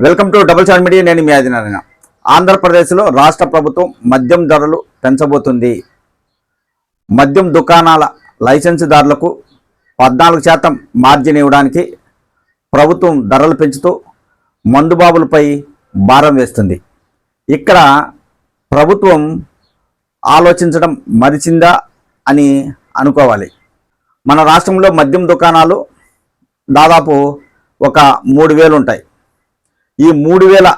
Welcome to double star media. నేను మీ ఆదినారాయణ. ఆంధ్రప్రదేశ్లో రాష్ట్ర ప్రభుత్వం మద్యం ధరలు పెంచబోతుంది. మద్యం దుకాణాల లైసెన్సుదారులకు 14% మార్జిన్ ఇవ్వడానికి ప్రభుత్వం ధరలు పెంచుతూ మందుబాబులపై భారం వేస్తుంది. ఇక్కడ ప్రభుత్వం ఆలోచించడం మరిచిందా అని అనుకోవాలి. మన రాష్ట్రంలో మద్యం దుకాణాలు దాదాపు ఒక 3000 ఉంటాయి. ఈ 3000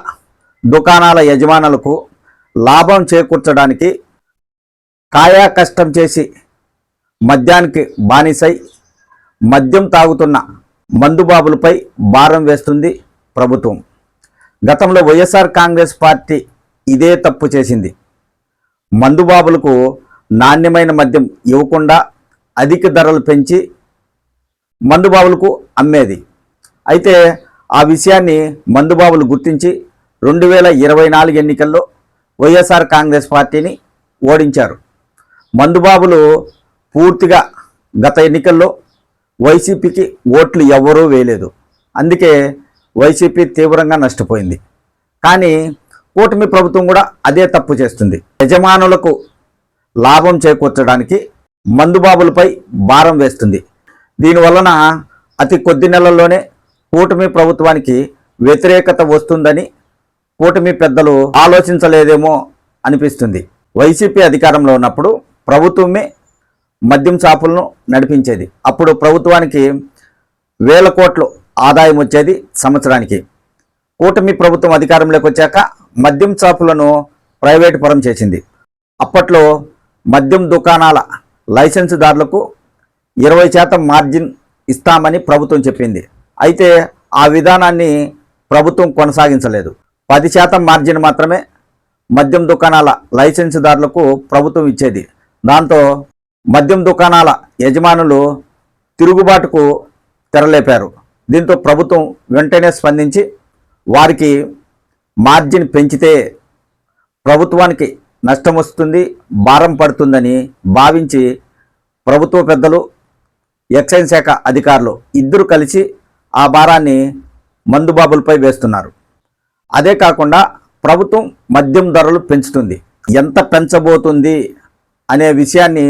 దుకాణాల యజమానులకు లాభం చేకూర్చడానికి కాయా కష్టం చేసి మద్యానికి బానిసై మద్యం తాగుతున్న మందుబాబులపై భారం వేస్తుంది ప్రభుత్వం. గతంలో వైఎస్ఆర్ కాంగ్రెస్ పార్టీ ఇదే తప్పు చేసింది. మందుబాబులకు నాణ్యమైన మద్యం ఇవ్వకుండా అధిక ధరలు పెంచి మందుబాబులకు అమ్మేది. అయితే ఆ విషయాన్ని మందుబాబులు గుర్తించి 2024 ఎన్నికల్లో వైఎస్ఆర్ కాంగ్రెస్ పార్టీని ఓడించారు. మందుబాబులు పూర్తిగా గత ఎన్నికల్లో వైసీపీకి ఓట్లు ఎవరూ వేయలేదు. అందుకే వైసీపీ తీవ్రంగా నష్టపోయింది. కానీ కూటమి ప్రభుత్వం కూడా అదే తప్పు చేస్తుంది. యజమానులకు లాభం చేకూర్చడానికి మందుబాబులపై భారం వేస్తుంది. దీనివలన అతి కొద్ది నెలల్లోనే కూటమి ప్రభుత్వానికి వ్యతిరేకత వస్తుందని కూటమి పెద్దలు ఆలోచించలేదేమో అనిపిస్తుంది. వైసీపీ అధికారంలో ఉన్నప్పుడు ప్రభుత్వమే మద్యం షాపులను నడిపించేది. అప్పుడు ప్రభుత్వానికి వేల కోట్లు ఆదాయం వచ్చేది సంవత్సరానికి. కూటమి ప్రభుత్వం అధికారంలోకి వచ్చాక మద్యం షాపులను ప్రైవేటు పరం చేసింది. అప్పట్లో మద్యం దుకాణాల లైసెన్సుదారులకు 20% మార్జిన్ ఇస్తామని ప్రభుత్వం చెప్పింది. అయితే ఆ విధానాన్ని ప్రభుత్వం కొనసాగించలేదు. 10% మార్జిన్ మాత్రమే మద్యం దుకాణాల లైసెన్సుదారులకు ప్రభుత్వం ఇచ్చేది. దాంతో మద్యం దుకాణాల యజమానులు తిరుగుబాటుకు తెరలేపారు. దీంతో ప్రభుత్వం వెంటనే స్పందించి వారికి మార్జిన్ పెంచితే ప్రభుత్వానికి నష్టం వస్తుంది, భారం పడుతుందని భావించి ప్రభుత్వ పెద్దలు, ఎక్సైజ్ శాఖ అధికారులు ఇద్దరు కలిసి ఆ భారాన్ని మందుబాబులపై వేస్తున్నారు. అదే కాకుండా ప్రభుత్వం మద్యం ధరలు పెంచుతుంది. ఎంత పెంచబోతుంది అనే విషయాన్ని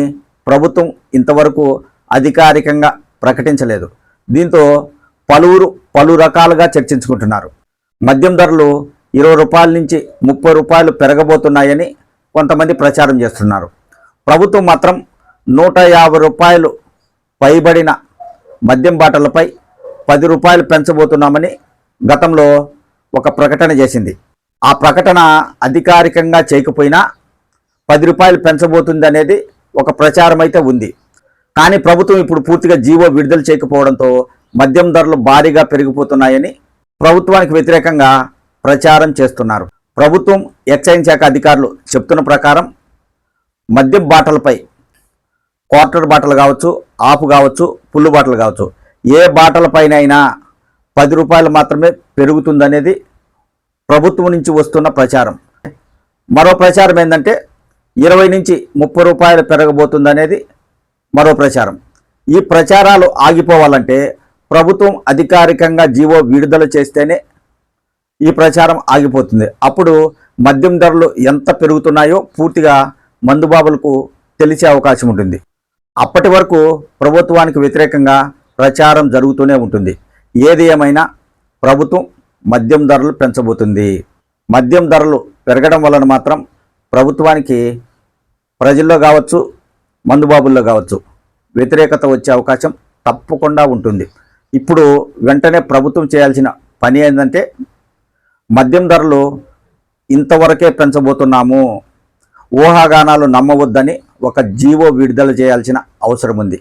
ప్రభుత్వం ఇంతవరకు అధికారికంగా ప్రకటించలేదు. దీంతో పలువురు పలు రకాలుగా చర్చించుకుంటున్నారు. మద్యం ధరలు 20 రూపాయల నుంచి 30 రూపాయలు పెరగబోతున్నాయని కొంతమంది ప్రచారం చేస్తున్నారు. ప్రభుత్వం మాత్రం 150 రూపాయలు పైబడిన మద్యం బాటలపై 10 రూపాయలు పెంచబోతున్నామని గతంలో ఒక ప్రకటన చేసింది. ఆ ప్రకటన అధికారికంగా చేయకపోయినా 10 రూపాయలు పెంచబోతుంది అనేది ఒక ప్రచారం అయితే ఉంది. కానీ ప్రభుత్వం ఇప్పుడు పూర్తిగా జీవో విడుదల చేయకపోవడంతో మద్యం ధరలు భారీగా పెరిగిపోతున్నాయని ప్రభుత్వానికి వ్యతిరేకంగా ప్రచారం చేస్తున్నారు. ప్రభుత్వం, ఎక్సైజ్ శాఖ అధికారులు చెప్తున్న ప్రకారం మద్యం బాటలపై క్వార్టర్ బాటలు కావచ్చు, ఆపు కావచ్చు, పుల్లు బాటలు కావచ్చు, ఏ బాటల పైన అయినా 10 రూపాయలు మాత్రమే పెరుగుతుందనేది ప్రభుత్వం నుంచి వస్తున్న ప్రచారం. మరో ప్రచారం ఏంటంటే 20 నుంచి 30 రూపాయలు పెరగబోతుందనేది మరో ప్రచారం. ఈ ప్రచారాలు ఆగిపోవాలంటే ప్రభుత్వం అధికారికంగా జీవో విడుదల చేస్తేనే ఈ ప్రచారం ఆగిపోతుంది. అప్పుడు మద్యం ధరలు ఎంత పెరుగుతున్నాయో పూర్తిగా మందుబాబులకు తెలిసే అవకాశం ఉంటుంది. అప్పటి వరకు ప్రభుత్వానికి వ్యతిరేకంగా ప్రచారం జరుగుతూనే ఉంటుంది. ఏది ఏమైనా ప్రభుత్వం మద్యం ధరలు పెంచబోతుంది. మద్యం ధరలు పెరగడం వలన మాత్రం ప్రభుత్వానికి ప్రజల్లో కావచ్చు, మందుబాబుల్లో కావచ్చు వ్యతిరేకత వచ్చే అవకాశం తప్పకుండా ఉంటుంది. ఇప్పుడు వెంటనే ప్రభుత్వం చేయాల్సిన పని ఏంటంటే మద్యం ధరలు ఇంతవరకే పెంచబోతున్నాము, ఊహాగానాలు నమ్మవద్దని ఒక జీవో విడుదల చేయాల్సిన అవసరం ఉంది.